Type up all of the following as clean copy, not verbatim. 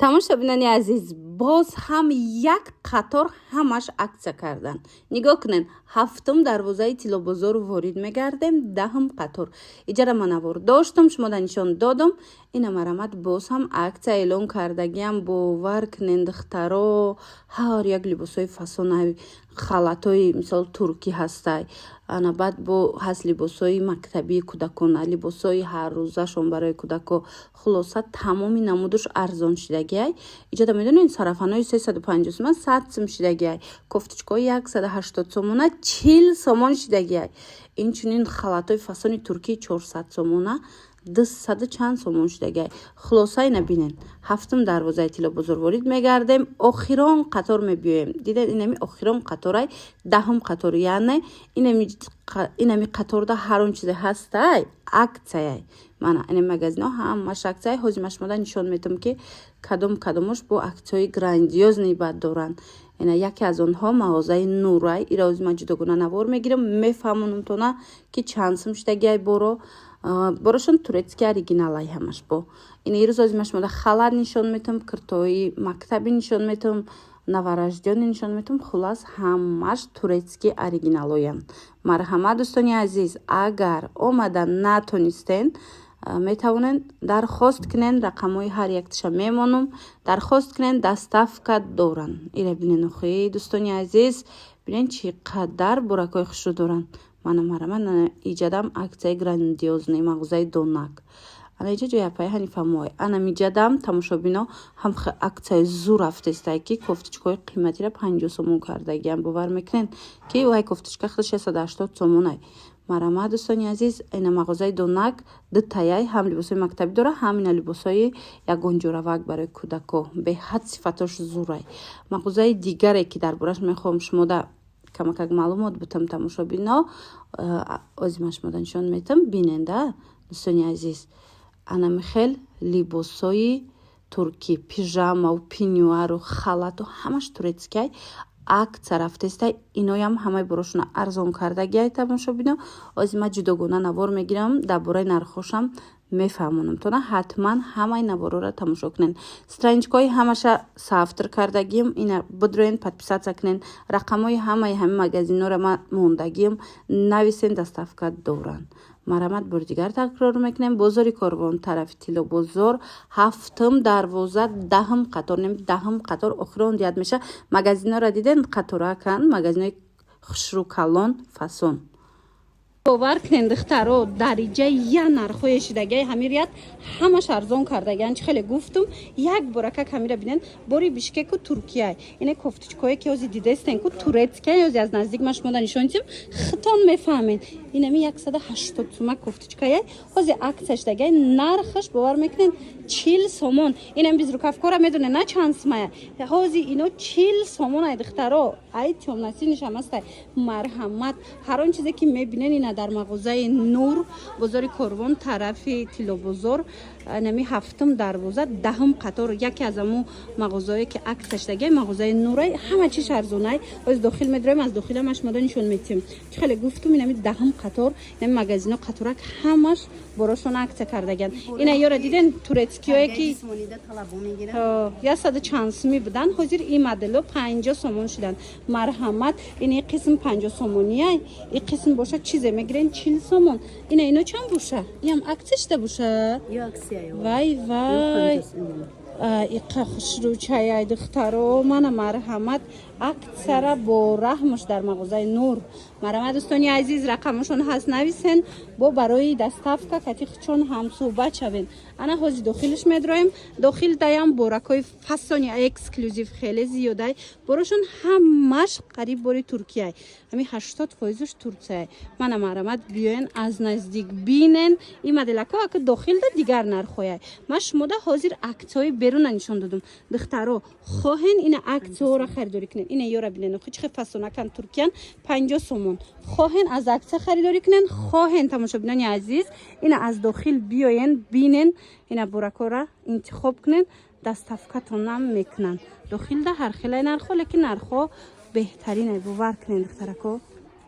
тамошобинони азиз, боз ҳам як қатор ҳамаш аксия кардан. Нигоҳ кунед, ҳафтум дарвозаи тиллобозору ворид мегардем, даҳум қатор. Иҷара манавор доштам, шумода нишон додам. Ина марамат боз ҳам аксия эълон кардагиам. Бовар кунед духтаро ҳар як либосои фасонави халатои мисол туркӣ ҳастай. Ана баъд бо ҳаст либосои мактабии кӯдакона, либосои ҳаррӯзашон барои кӯдако. Хулоса тамоми намудуш арзон шидагиай. Иҷода медонед сарафанои 350 сомон 100 сом шидагиай. Кофточкаи 180 сомона 40 сомон шидагиай. Инчунин халатои фасони туркии 400 сомона 200 чанд сомон шидагиай. Хулоса ина бинен. ҳафтум дарвозаи тиллобозор ворид мегардем, охирон қатор мебиёем. Дидед инами охирон қаторай, даҳум қатор, яъне инами қаторда ҳар он чизе ҳастай аксияй. Мана ин магазинҳо ҳамаш аксияй. ҳозир ма шумода нишон медам ки кадомаш бо аксияи грандиозни бад доранд. Ина яке аз онҳо мағозаи Нурай. ира ҳозир ма ҷудогона навор мегирам, мефаҳмонам тона ки чанд сум шидагиай борошон турецки оригиналай ҳамаш бо. Ина ирӯз ҳозир ма шумода халат нишон метам, киртои мактаби нишон метам, навараждёни нишон метам. Хулас ҳамаш турецки оригиналоянд. Марҳамат дӯстони азиз, агар омада натонистен метавонед дархост кунен, рақамҳои ҳар якташа мемонам. Дархост кунен, доставка доранд. ира бинен охи дӯстони азиз, бинен чӣ қадар буракҳои хушрӯ доранд. Мана марамат иҷадам аксияи грандиозни мағозаи Донак. Ана иҷа ҷояпай ҳани фамой. Ана миҷадам тамошобино ҳам аксияи зур афтестай ки кофточкаҳои қиматира 50 сомон кардагиам. Бовар мекунед ки вай кофточка 680 сомонай. Марамат дӯстони азиз, ина мағозаи Донак дутаяй ҳам либосои мактабӣ дора, ҳам ина либосои ягонҷоравак барои кӯдако. Беҳад сифатош зурай. Мағозаи дигаре ки дар бораш мехоҳам шумода камакак маълумот бутам тамошобино, ҳозир ма шумода нишон метам, биненда дӯстони азиз. Ана михел либосои туркӣ, пижамау, пинюару, халату ҳамаш турецкай аксия рафтестай. Иноям ҳамаи борошона арзон кардагиай тамошобино. ҳозир ма ҷудогона навор мегирам, дар бораи нархошам мефаҳмонам. Тона ҳатман ҳамаи наворора тамошо кунен. страничкаҳои ҳамаша сафтр кардагиям. Ина бидроен подписатсия кунен. рақамҳои ҳамаи ҳамин магазинора ма мондагиям. нависен, доставка доранд. марамат бори дигар такрор мекунем. бозори Корвон, тарафи Тиллобозор, ҳафтум дарвоза, даҳум қатор, даҳум қатор охирон дият меша. магазинора диден қаторакан, магазинои хушрӯ калон фасон. бовар кунед духтаро дариҷаи я нархҳое шидагиай ҳамирят ҳамаш арзон кардагиан. чӣ хеле гуфтум, як боракак ҳамира бинен. бори бишкеку Туркияй. ина кофточкое ки ҳозир дидестен ку турецкияй. ҳозир аз наздик ма шумода нишонитим, хитон мефаҳмед. инами 180 сума кофточкаяй. ҳозир аксия шидагиай. нархаш бовар мекунед 40 сомон. инам безрукавкора медонед на чанд сумая. ҳозир ино 40 сомонай духтаро. ай тёмнасинишам ҳастай. марҳамат. ҳар он чизе ки мебинен ина дар мағозаи Нур, бозори Корвон, тарафи Тиллобозор, нами ҳафтум дарвоза, даҳум қатор. яке аз аму мағозае ки аксия шидагиай мағозаи Нурай. ҳама чиш арзонай. ҳозир дохил медроем, аз дохила ма шумода нишон метем. чӣ хеле гуфтум, инами даҳум қатор. инами магазино қаторак ҳамаш борошона аксия кардагиан. ина ёра диден турецкиое ки 100 чанд суми будан, ҳозир ин модело 50 сомон шудан. марҳамат. ини қисм 50 сомонияй. ин қисм боша чизе мегирен 40 сомон. ино чанд боша? ям аксия шуда боша? вай иқа хушрӯчаяй духтаро. мана марҳамат. аксияра бо раҳмаш дар мағозаи Нур. марҳамат дӯстони азиз, рақамашон ҳаст, нависен. бо барои доставка катихчон ҳамсӯҳбат шавен. ана ҳозир дохилиш медроем. дохил даям боракҳои фасони эксклюзив хеле зиёдай. борошон ҳамаш қариб бори Туркияй. ҳами 80% Туркияй. мана марҳамат биёен аз наздик бинен. ин моделако ака дохилда дигар нархҳояй. ма шумода ҳозир аксияҳои беруна нишон додам. духтаро хоҳен ина аксияҳоро харидорӣ кунен. ина ёра бинен охи чӣ хел фасонакан туркиян 50 сомон. хоҳен аз аксия харидорӣ кунен, хоҳен тамошобинони азиз ина аз дохил биёен бинен. ина буракора интихоб кунен, доставкатонам мекунанд. дохилда ҳар хелай нархҳо, лекин нархҳо беҳтаринай. бовар кунен духтарако.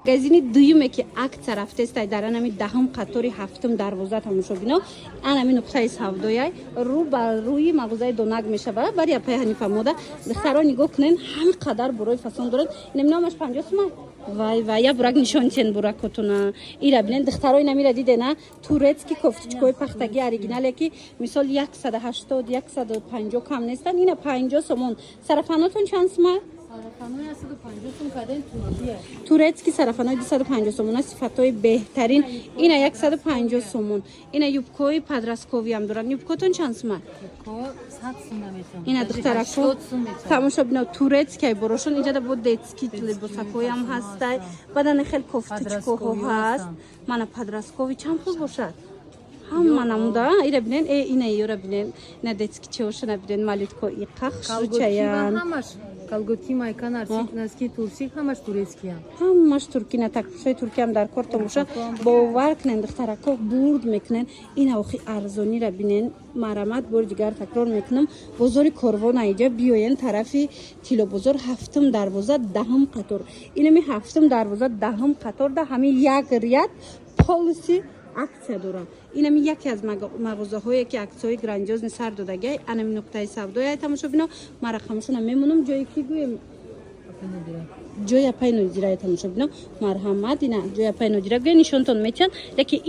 магазини дуюме ки акция рафтестай дар анами даҳум қатори ҳафтум дарвоза тамошобино анами нуқтаи савдояй рӯ ба рӯи мағозаи донак мешавад бар япаи ҳанифа мода духтаро нигоҳ кунен ҳами қадар бурои фасон дорад инаминамаш 50 сомон вай я бурак нишонтен буракотуна ира бинен духтаро инамира дидена турецки кофточкои пахтаги оригинале ки мисол 180 150 кам нестан ина 50 сомон сарафанотон чанд сомон сарафанои 150 сом каден туркия турецки сарафанои 250 сомон сифатои беҳтарин ина 150 сомон ина юбкои подросткови ам дорад юбкотон чанд сомон ко 100 сом наметам ина духтарако тамошо бино турецкай борошон инҷада бо детски либосакои ам ҳастай бадане хел кофточкоҳо ҳаст мана подросткови чанд пул бошад ҳама намуда ира бинен ина ёра бинен ина детски чеошана бинен малитко иқахшучаян калготи майкан арсик турсик ҳамаш турецкиям ҳамаш туркина такпушои туркиям дар кор тамоша бовар кунен духтарако бурд мекунен ина охи арзонира бинен марамат бори дигар такрор мекунам бозори корвона иҷа биёен тарафи тилобозор ҳафтум дарвоза даҳум қатор инами ҳафтум дарвоза даҳум қаторда ҳамин як ряд полиси акция дорад инами яке аз мағозаҳое ки аксияҳои грандиозни сар додагай анами нуқтаи савдояй тамошобино ма рақамшона мемонам ҷои ки гӯем ҷои апай нодирае тамошобино марҳамат ина ҷои апай нодира гӯя нишонтон мечанд лекин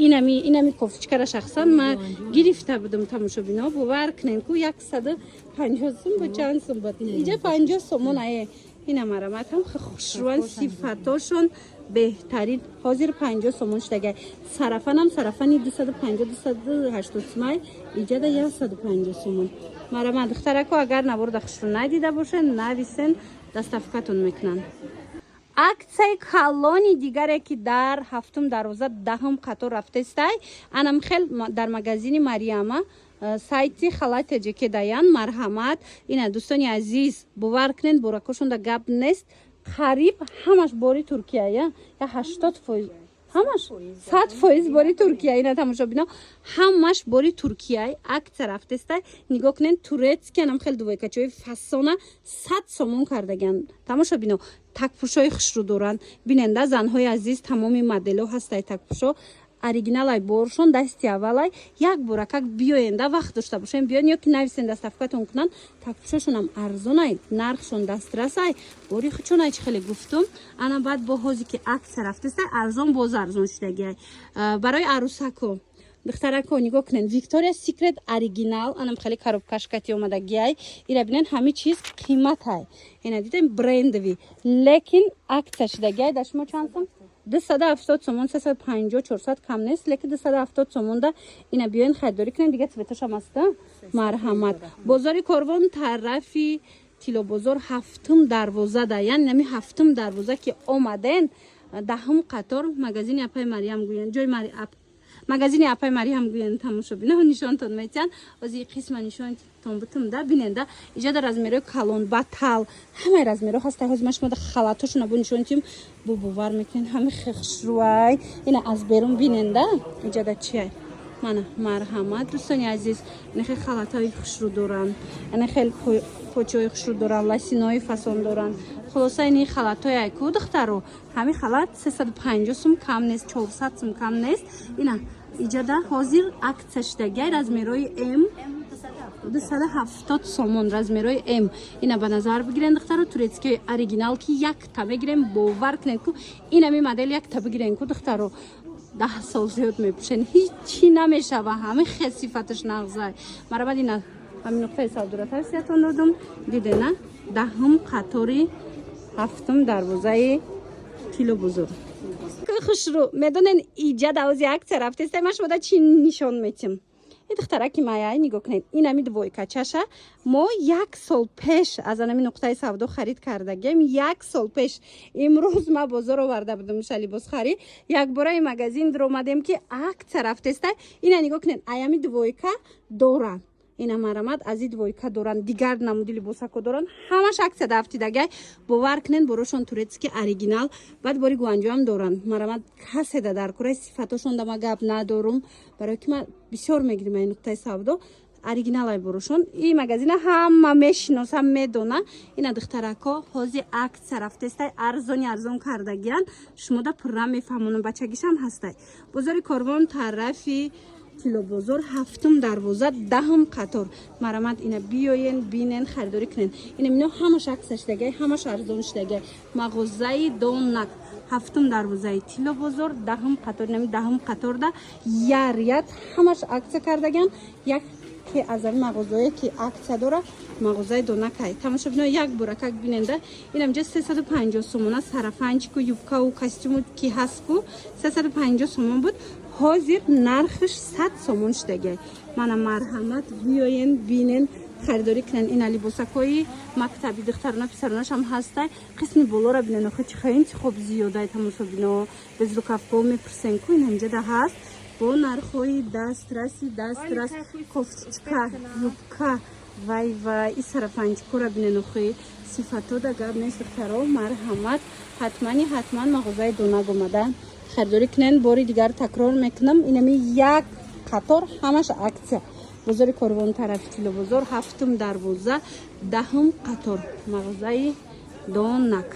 инами кофточкара шахсан ма гирифта будам тамошобино бовар кунен ку 150 сум бо чанд сум бод иҷа 50 сомон ае ина марҳамат ҳам хушрӯан сифатошон беҳтарин ҳозир 50 сомон шудагай сарафанам сарафани 250-280 сомай иҷада 150 сомон марама духтарако агар наборда хушрӯ надида бошен нависен доставкатон мекунанд аксияи калони дигаре ки дар ҳафтум дарвоза даҳум қатор рафтестай анам хел дар магазини Мариама сайти халате ки даян марҳамат ина дӯстони азиз бовар кунен боракошонда гап нест қариб ҳамаш бори Туркия я 80% ҳамаш 100% бори Туркия ина тамошобино ҳамаш бори Туркияй акция рафтестай нигоҳ кунен турецки анам хел дувойкачои фасона 100 сомон кардаган тамошобино такпушои хушрӯ доранд биненда занҳои азиз тамоми моделҳо ҳастай такпушо оригиналай боршон дасти аввалай як буракак биёенда вақт дошта бошем биён ё ки нависен доставкатон кунанд такпушошонам арзонай нархшон дастрасай бори хучонай чи хеле гуфтум ана баъд бо ҳози ки акция рафтестай арзон боз арзон шудагиай барои арусако духтарако нигоҳ кунен Victoria's Secret оригинал анам хеле коробкашкати омадагиай ира бинен ҳами чиз қиматай ина дидем брендови лекин акция шудагиай дар шумо чанд сом 270 сомон 350-400 кам нест лекин 270 сомонда ина биёин харидорӣ кунен дига цветошам аста марҳамат бозори корвон тарафи тилобозор ҳафтум дарвозада яъне нами ҳафтум дарвоза ки омаден даҳум қатор магазини апай Мариам гӯян ҷои магазини апай Мариам гӯян тамошобино нишонтон метиҳанд ози қисма нишонтон бутумда биненда иҷада размерои калон батал ҳамаи размеро ҳастай ҳози ма шумода халатошона бо нишонтим бо бовар мекунен ҳами хушрӯай ина аз берун биненда иҷада чиай мана марҳамат дӯстони азиз ина хел халатҳои хушрӯ доранд ина хел почаҳои хушрӯ доранд ласинои фасон доранд хулоса ини халатҳояй ку духтаро ҳами халат 350 сум кам нест 400 сум кам нест ина иҷада ҳозир акция шудагиай размерои М 270 сомон размерои М ина ба назар бигирен духтаро турецкиёи оригинал ки якта мегирем бовар кунен ку инами модел якта бигирен ку духтаро 10 сол зиёд мепӯшен ҳичи намешава ҳами хел сифаташ нағзай марабад ина ҳамин нуқтаи савдора тавсиятон додум дидена даҳум қатори ҳафтум дарвозаи тилобозор хушрӯ медонен иҷада ози акция рафтестай ма шумода чӣ нишон метим духтараки маяй нигоҳ кунед инами двойкачаша мо 1 сол пеш аз анами нуқтаи савдо харид кардагем 1 сол пеш имрӯз ма бозор оварда будам уша либосхарӣ якбораи магазин диромадем ки акция рафтестай ина нигоҳ кунед аями двойка доранд ина марамат аз ин двойка доранд дигар намуди либосако доранд ҳамаш акция дафтидагай бовар кунен борошон турецки оригинал баъд бори гуанҷоам доранд марамат каседа дар кораи сифатошонда ма гап надорум барои ки ма бисёр мегирим ин нуқтаи савдо оригиналай бурушон. И магазина ҳама мешиносам медона. Ина духтарако ҳози акция рафтестай арзон кардагиян. Шумо да пурра мефаҳмонам бачагишам ҳастай. Бозори Корвон тарафи Тилобозор 7 дарвоза 10 қатор. Марамат ина биёен бинен харидорӣ кунен. Ина мино ҳамаш акция шудагай, ҳамаш арзон шудагай. Мағозаи Доннак 7 дарвозаи Тилобозор 10 қатор. Ина 10 қаторда ярят ҳамаш акция кардаган. Як ки аз ин мағозае ки акция дора мағозаи Доннакай. Тамошобино як буракак биненда. Инам ҷа 350 сомона сарафанчику юбкаву костюму ки ҳастку 350 сомон буд. Ҳозир нархиш 100 сомон шудагай. Мана марҳамат биёен бинен харидорӣ кунен. Ина либосакои мактаби духтарона писаронашам ҳастай. Қисми болора бинен охи чи хаин чи хоб зиёдай тамошобино без рукавко мепурсен ку ин ҳамҷада ҳаст. Бо нархҳои дастрас кофтичка юбка вай и сарафанчикора бинен охи сифатода гап нест духтаро марҳамат ҳатман мағозаи Донак омада харидорӣ кунен. Бори дигар такрор мекунам инами як қатор ҳамаш акция. Бозори Корвон тарафи Тилобозор 7 дарвоза 10 қатор мағозаи Донак.